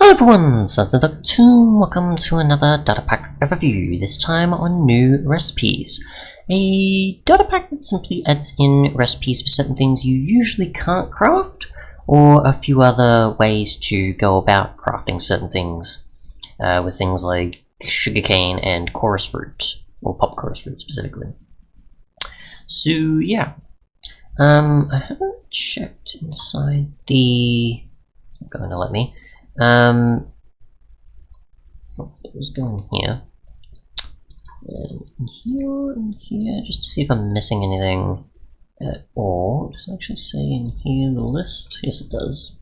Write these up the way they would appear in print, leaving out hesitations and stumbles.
Hello everyone, so the Totem. Welcome to another Datapack overview, this time on new recipes. A Datapack that simply adds in recipes for certain things you usually can't craft, or a few other ways to go about crafting certain things, with things like sugarcane and chorus fruit, or pop chorus fruit specifically. So yeah, I haven't checked inside the... It's not going to let me. So let's see what's going here. And in here, just to see if I'm missing anything at all. Does it actually say in here the list? Yes, it does.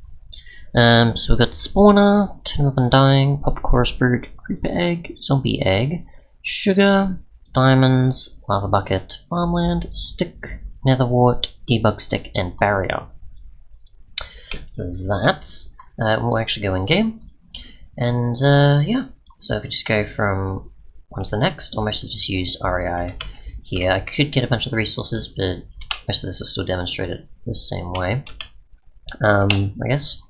So we've got spawner, Totem of Undying, pop chorus fruit, creeper egg, zombie egg, sugar, diamonds, lava bucket, farmland, stick, netherwood, debug stick, and barrier. So there's that. We'll actually go in game, and yeah, so if we just go from one to the next, or mostly just use REI here. I could get a bunch of the resources, but most of this will still demonstrate it the same way, I guess.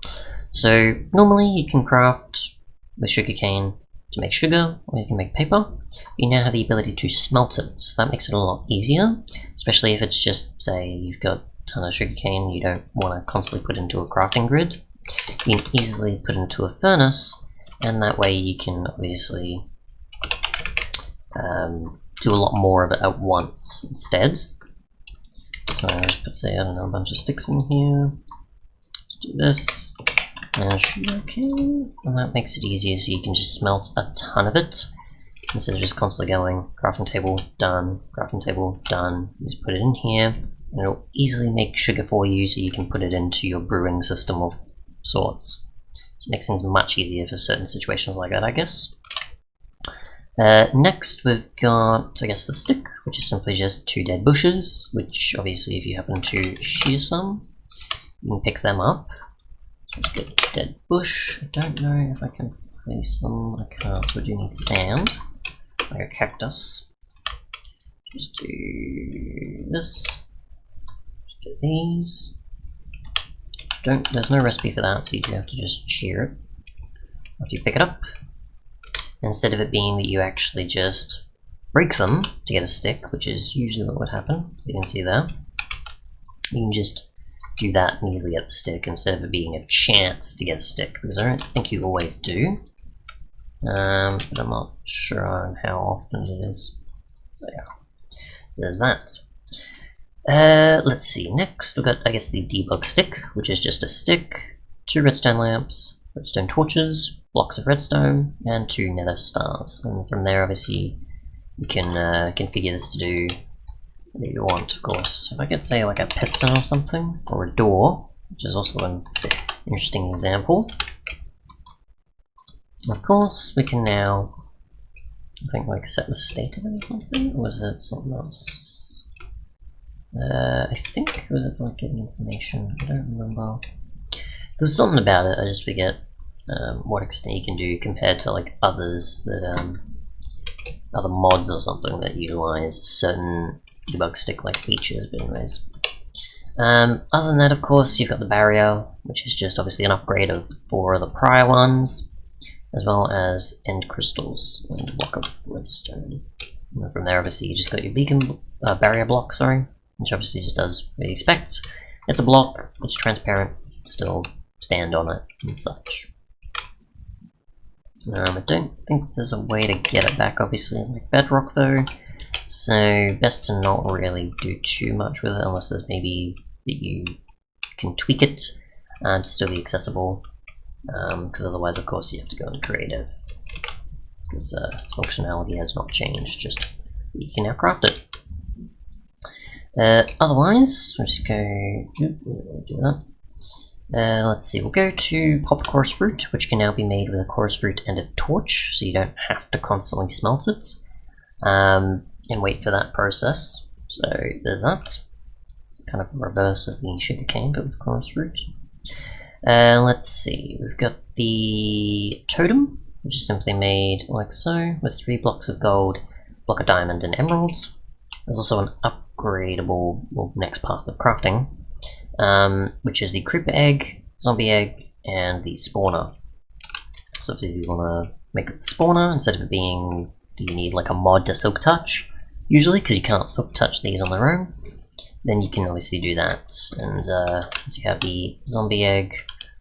So normally you can craft with sugarcane to make sugar, or you can make paper. You now have the ability to smelt it, so that makes it a lot easier, especially if it's just, say, you've got a ton of sugarcane you don't want to constantly put into a crafting grid. You can easily put into a furnace, and that way you can obviously do a lot more of it at once instead. So let's put, say, I don't know, a bunch of sticks in here. Let's do this, and sugarcane, and that makes it easier, so you can just smelt a ton of it instead of just constantly going crafting table done, crafting table done. You just put it in here, and it'll easily make sugar for you, so you can put it into your brewing system of sorts. So it makes things much easier for certain situations like that, I guess. Next we've got, I guess, the stick, which is simply just 2 dead bushes, which obviously if you happen to shear some, you can pick them up. So let's get a dead bush. I don't know if I can place them. I can't, so I do need sand, like a cactus. Just do this. Just get these. There's no recipe for that, so you do have to just shear it after you pick it up. Instead of it being that you actually just break them to get a stick, which is usually what would happen, as you can see there, you can just do that and easily get the stick instead of it being a chance to get a stick, because I don't think you always do. But I'm not sure on how often it is. So yeah, there's that. Let's see, next we've got, I guess, the debug stick, which is just a stick, 2 redstone lamps, redstone torches, blocks of redstone, and 2 nether stars. And from there, obviously, you can configure this to do what you want, of course. So if I could say like a piston or something, or a door, which is also an interesting example. Of course, we can now, I think, like set the state of it or something, or was it something else? I think, was it like getting information? I don't remember. There was something about it, I just forget what extent you can do compared to like others that, other mods or something that utilize certain debug stick like features, but anyways. Other than that, of course, you've got the barrier, which is just obviously an upgrade of 4 of the prior ones, as well as end crystals and a block of redstone. And from there, obviously, you just got your beacon barrier block, sorry, which obviously just does what you expect. It's a block, it's transparent, you can still stand on it and such. I don't think there's a way to get it back, obviously, like bedrock though, so best to not really do too much with it unless there's maybe that you can tweak it to still be accessible, because otherwise, of course, you have to go into creative, because its functionality has not changed, just you can now craft it. Otherwise, we'll just go do that. Let's see, we'll go to pop chorus fruit, which can now be made with a chorus fruit and a torch, so you don't have to constantly smelt it and wait for that process. So there's that. It's kind of a reverse of the sugarcane, but with chorus fruit. Let's see, we've got the totem, which is simply made like so, with 3 blocks of gold, block of diamond, and emeralds. There's also an upgradable, well, next path of crafting, which is the creeper egg, zombie egg, and the spawner. So if you want to make it the spawner, instead of it being, do you need like a mod to silk touch? Usually, because you can't silk touch these on their own, then you can obviously do that. And once you have the zombie egg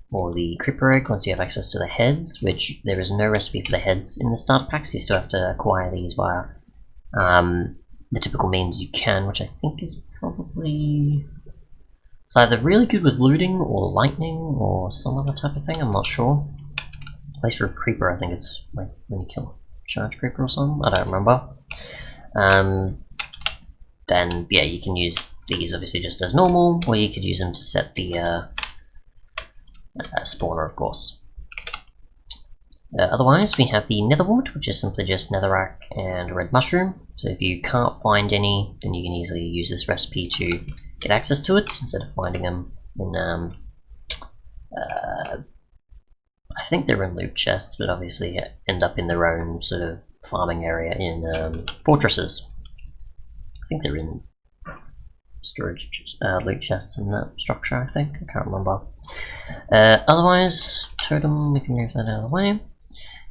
or the creeper egg, once you have access to the heads, which there is no recipe for the heads in the starter pack, so you still have to acquire these via the typical means you can, which I think is probably... it's either really good with looting or lightning or some other type of thing, I'm not sure. At least for a creeper, I think it's like when you kill a charge creeper or something, I don't remember. Then yeah, you can use these obviously just as normal, or you could use them to set the spawner, of course. Otherwise, we have the Netherwood, which is simply just netherrack and red mushroom. So if you can't find any, then you can easily use this recipe to get access to it, instead of finding them in, I think they're in loot chests, but obviously end up in their own sort of farming area in fortresses. I think they're in storage loot chests in that structure, I think. I can't remember. Otherwise, Totem, we can move that out of the way.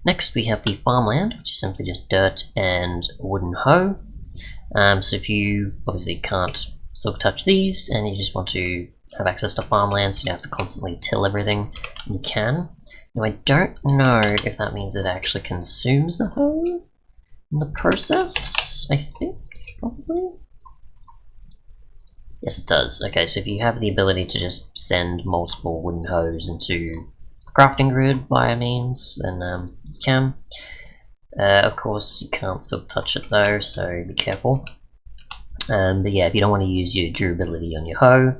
Next we have the Farmland, which is simply just dirt and wooden hoe. So if you obviously can't silk touch these, and you just want to have access to farmland, so you don't have to constantly till everything, you can. Now I don't know if that means it actually consumes the hoe in the process, I think, probably? Yes it does. Okay, so if you have the ability to just send multiple wooden hoes into crafting grid via means, then you can. Of course, you can't silk touch it though, so be careful. But yeah, if you don't want to use your durability on your hoe,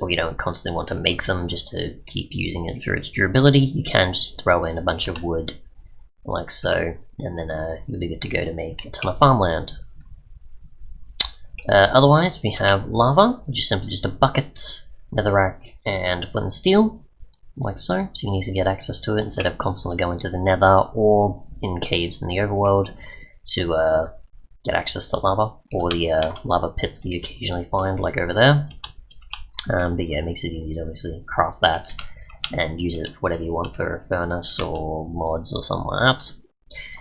or you don't constantly want to make them just to keep using it for its durability, you can just throw in a bunch of wood, like so, and then you'll be good to go to make a ton of farmland. Otherwise, we have lava, which is simply just a bucket, netherrack, and flint and steel, like so. So you can easily get access to it instead of constantly going to the nether or in caves in the overworld to get access to lava, or the lava pits that you occasionally find, like over there. But yeah, it makes it easy to obviously craft that and use it for whatever you want, for a furnace or mods or something like that.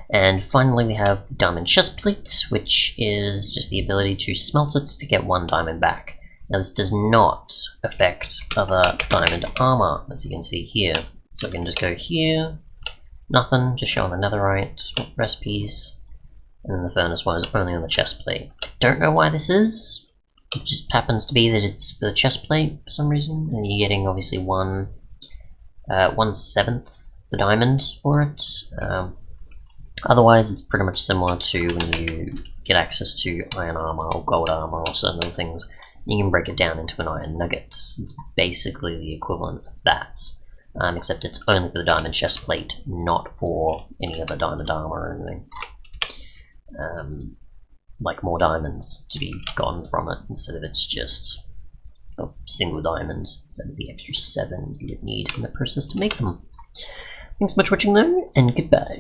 And finally we have diamond chestplate, which is just the ability to smelt it to get 1 diamond back. Now this does not affect other diamond armor, as you can see here. So I can just go here, nothing, just showing the netherite recipes, and then the furnace one is only on the chestplate. I don't know why this is, it just happens to be that it's for the chestplate for some reason, and you're getting obviously 1/7 the diamond for it. Otherwise it's pretty much similar to when you get access to iron armor or gold armor or certain other things. You can break it down into an iron nugget. It's basically the equivalent of that, except it's only for the diamond chestplate, not for any other diamond armor or anything. Like more diamonds to be gotten from it, instead of it's just a single diamond, instead of the extra 7 you would need in the process to make them. Thanks so much for watching though, and goodbye.